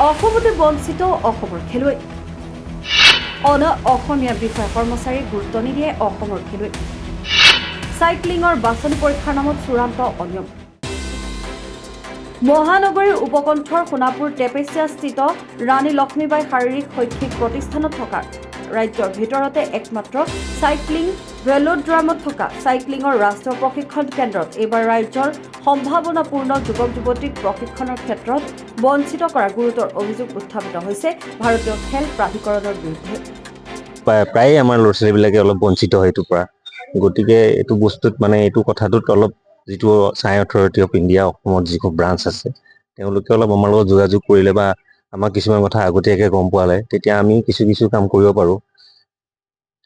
অসমতে বঞ্চিত অসমৰ খেলুৱৈ অন অসমীয়া বিষয়া কৰ্মচাৰী গুৰুত্ব নিদিয়ে অসমৰ খেলুৱৈ চাইক্লিঙৰ বাছনি পৰীক্ষাৰ নামত চূড়ান্ত অনিয়ম মহানগৰীৰ উপকণ্ঠৰ সোণাপুৰ টেপেচিয়াস্থিত ৰাণী লক্ষ্মীবাই শাৰীৰিক শৈক্ষিক প্ৰতিষ্ঠানত থকা ৰাজ্যৰ ভিতৰতে একমাত্ৰ চাইক্লিং ভেলোড্ৰামত থকা চাইক্লিঙৰ ৰাষ্ট্ৰীয় প্ৰশিক্ষণ কেন্দ্ৰত এইবাৰ ৰাজ্যৰ সম্ভাৱনাপূৰ্ণ যুৱক যুৱতীক প্ৰশিক্ষণৰ ক্ষেত্ৰত বঞ্চিত কৰাৰ গুৰুতৰ অভিযোগ উত্থাপিত হৈছে ভাৰতীয় খেল প্ৰাধিকৰণৰ বিৰুদ্ধে প্ৰায় আমাৰ ল'ৰা ছোৱালীবিলাকে অলপ বঞ্চিত হয় এইটোৰ পৰা গতিকে এইটো বস্তুত মানে এইটো কথাটোত অলপ যিটো চাই অথৰিটি অফ ইণ্ডিয়া অসমত যিখন ব্ৰাঞ্চ আছে তেওঁলোকে অলপ আমাৰ লগত যোগাযোগ কৰিলে বা আমাক কিছুমান কথা আগতীয়াকৈ গম পোৱালে তেতিয়া আমি কিছু কাম কৰিব পাৰোঁ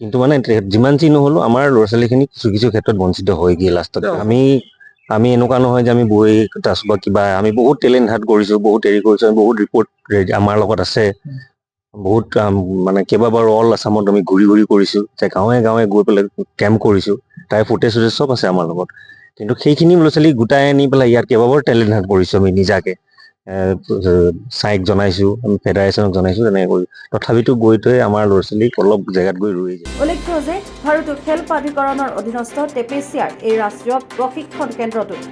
কিন্তু মানে যিমান যি নহ'লেও আমাৰ ল'ৰা ছোৱালীখিনি কিছু ক্ষেত্ৰত বঞ্চিত হয়গৈ লাষ্টত আমি এনেকুৱা নহয় যে আমি বহি আছোঁ বা কিবা আমি বহুত টেলেণ্ট হাত কৰিছোঁ বহুত হেৰি কৰিছোঁ আমি বহুত ৰিপৰ্ট আমাৰ লগত আছে বহুত মানে কেইবাবাৰো অল আছামত আমি ঘূৰি কৰিছোঁ যে গাঁৱে গৈ পেলাই কেম্প কৰিছোঁ তাই ফুটেজ চব আছে আমাৰ লগত কিন্তু সেইখিনি ল'ৰা ছোৱালী গোটাই আনি পেলাই ইয়াত কেইবাবাৰো টেলেণ্ট হাত কৰিছোঁ আমি নিজাকে চাইক জনাইছোঁ আমি ফেডাৰেশ্যনক জনাইছোঁ তেনেকৈ কৰি তথাপিতো গৈ থৈ আমাৰ ল'ৰা ছোৱালীক অলপ জেগাত গৈ ৰৈ যায় উল্লেখ্য যে ভাৰতীয় খেল প্ৰাধিকৰণৰ অধীনস্থ টেপেচিয়াৰ এই ৰাষ্ট্ৰীয় প্ৰশিক্ষণ কেন্দ্ৰটোত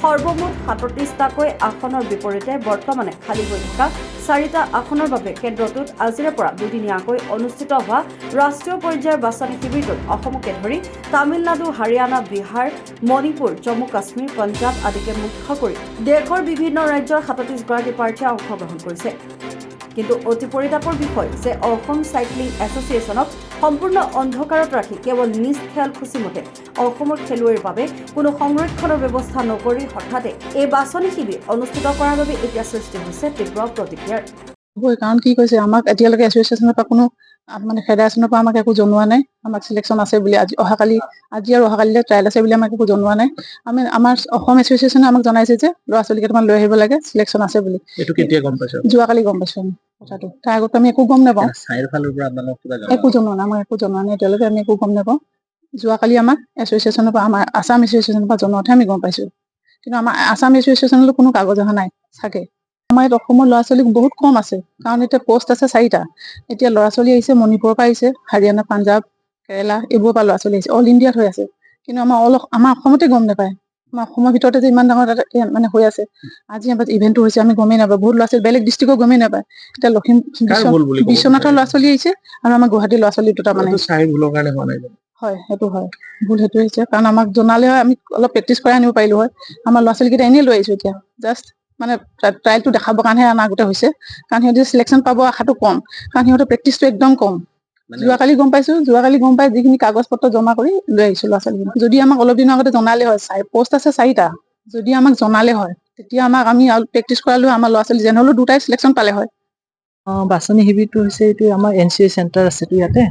সৰ্বমুঠ ৩৭টাকৈ আসনৰ বিপৰীতে বৰ্তমানে খালী হৈ থকা ৪টা আসনৰ বাবে কেন্দ্ৰটোত আজিৰে পৰা দুদিনীয়াকৈ অনুষ্ঠিত হোৱা ৰাষ্ট্ৰীয় পৰ্যায়ৰ বাছনি শিবিৰটোত অসমকে ধৰি তামিলনাডু হাৰিয়ানা বিহাৰ মণিপুৰ জম্মু কাশ্মীৰ পঞ্জাৱ আদিকে মুখ্য কৰি দেশৰ বিভিন্ন ৰাজ্যৰ ৩৭গৰাকী প্ৰাৰ্থীয়ে অংশগ্ৰহণ কৰিছে কিন্তু অতি পৰিতাপৰ বিষয় যে অসম চাইক্লিং এছ'চিয়েশ্যনক সম্পূৰ্ণ অন্ধকাৰত ৰাখি কেৱল নিজ খেলসূচী মতে অসমৰ খেলুৱৈৰ বাবে কোনো সংৰক্ষণৰ ব্যৱস্থা নকৰি হঠাতে এই বাছনি শিবিৰ অনুষ্ঠিত কৰাৰ বাবে এতিয়া সৃষ্টি হৈছে তীব্ৰ প্ৰতিক্ৰিয়াৰ কাৰণ কি কৈছে আমাক এতিয়ালৈকে এছ'চিয়েশ্যনৰ পৰা কোনো মানে ফেডাৰেশ্যনৰ পৰা আমাক একো জনোৱা নাই আমাক চিলেকশ্যন আছে বুলি আজি আৰু অহাকালিলৈ ট্ৰায়েল আছে বুলি আমাক একো জনোৱা নাই আমাৰ অসম এছ'চিয়েশ্যনে আমাক জনাইছে যে ল'ৰা ছোৱালী কেইটামান লৈ আহিব লাগে চিলেকশ্যন আছে বুলি এইটো কেতিয়া গম পাইছো যোৱাকালি গম পাইছো আমি কথাটো তাৰ আগতে আমি একো গম নাপাওঁ চাইৰ ফালৰ পৰা আপোনালোক কিবা একো জনোৱা নাই আমাক একো জনোৱা নাই এতিয়ালৈকে আমি একো গম নাপাওঁ যোৱাকালি আমাক এছ'চিয়েশ্যনৰ পৰা আমাৰ আছাম এছ'চিয়েশ্যনৰ পৰা জনোৱাতহে আমি গম পাইছো কিন্তু আমাৰ আছাম এছ'চিয়েশ্যনলৈ কোনো কাগজ অহা নাই চাগে আমাৰ ইয়াত অসমৰ ল'ৰা ছোৱালী বহুত কম আছে কাৰণ এতিয়া পোষ্ট আছে 4টা এতিয়া ল'ৰা ছোৱালী আহিছে মণিপুৰৰ পৰা আহিছে হাৰিয়ানা পাঞ্জাৱ কেৰেলা এইবোৰৰ পৰা ল'ৰা ছোৱালী আহিছে অল ইণ্ডিয়াত হৈ আছে কিন্তু আমাৰ অসমতে গম নাপায় আমাৰ অসমৰ ভিতৰতে যে ইমান ডাঙৰ মানে হৈ আছে আজি আমাৰ ইভেণ্টটো হৈছে আমি গমেই নাপাওঁ বহুত ল'ৰা ছোৱালী বেলেগ ডিষ্ট্ৰিক্টৰ গমেই নাপায় এতিয়া বিশ্বনাথৰ ল'ৰা ছোৱালী আহিছে আৰু আমাৰ গুৱাহাটীৰ ল'ৰা ছোৱালী দুটা মানে হয় সেইটো হয় ভুল সেইটো হৈছে কাৰণ আমাক জনালে হয় আমি অলপ প্ৰেক্টিচ কৰাই আনিব পাৰিলো হয় আমাৰ ল'ৰা ছোৱালীকেইটা এনেই লৈ আহিছো এতিয়া জাষ্ট মানে ট্ৰায়েলটো দেখাবৰ কাৰণেহে আমাৰ আগতে হৈছে কাৰণ সিহঁতে চিলেকশ্যন পাব আশাটো কম কাৰণ সিহঁতৰ প্ৰেক্টিচটো একদম কম যোৱাকালি গম পাই যিখিনি কাগজ পত্ৰ জমা কৰি লৈ আহিছো ল'ৰা ছোৱালী যদি আমাক অলপ দিনৰ আগতে জনালে হয় পোষ্ট আছে 4টা যদি আমাক জনালে হয় তেতিয়া আমি প্ৰেক্টিচ কৰালো আমাৰ ল'ৰা ছোৱালী যেন হ'লেও 2টাই চিলেকশ্যন পালে হয় বাছনি শিবিৰটো হৈছে এইটো আমাৰ NCA চেণ্টাৰ আছেতো ইয়াতে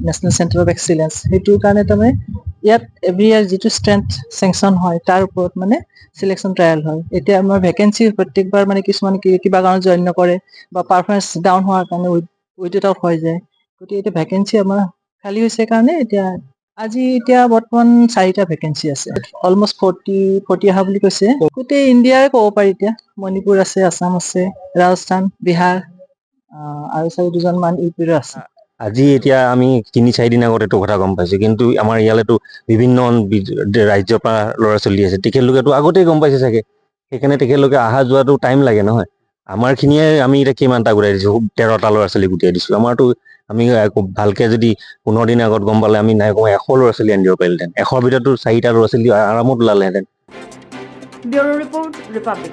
নেশ্যনেল চেণ্টাৰ অফ এক্সিলেঞ্চ সেইটোৰ কাৰণে তাৰমানে ইয়াত এভৰি ইয়াৰ যিটো ষ্ট্ৰেংথ চেংচন হয় তাৰ ওপৰত মানে চিলেকশ্যন ট্ৰায়েল হয় এতিয়া আমাৰ ভেকেঞ্চি প্ৰত্যেকবাৰ মানে কিছুমান কিবা কাৰণত জইন নকৰে বা পাৰফৰ্মেঞ্চ ডাউন হোৱাৰ কাৰণে উইথ আউট হৈ যায় গতিকে এতিয়া ভেকেঞ্চি আমাৰ খালী হৈছে কাৰণে এতিয়া বৰ্তমান 4টা ভেকেঞ্চি আছে অলমষ্ট 40 অহা বুলি কৈছে গোটেই ইণ্ডিয়াৰে ক'ব পাৰি এতিয়া মণিপুৰ আছে আছাম আছে ৰাজস্থান বিহাৰ আৰু 2জনমান ইউপিৰো আছে আজি এতিয়া আমি 3-4 দিন আগত এইটো কথা গম পাইছোঁ কিন্তু আমাৰ ইয়ালেতো বিভিন্ন ৰাজ্যৰ পৰা ল'ৰা ছোৱালী আছে তেখেতলোকেতো আগতেই গম পাইছে চাগে সেইকাৰণে তেখেতলোকে অহা যোৱাটো টাইম লাগে নহয় আমাৰখিনিয়ে আমি এতিয়া কিমানটা গোটাই দিছোঁ 13টা ল'ৰা ছোৱালী গোটাই দিছোঁ আমাৰতো আমি ভালকৈ যদি 15 দিন আগত গম পালে আমি নাই কওঁ 100 ল'ৰা ছোৱালী আনি দিব পাৰিলেহেঁতেন 100ৰ ভিতৰতো 4টা ল'ৰা ছোৱালী আৰামত ওলালেহেঁতেন ব্যুৰো ৰিপৰ্ট ৰিপাব্লিক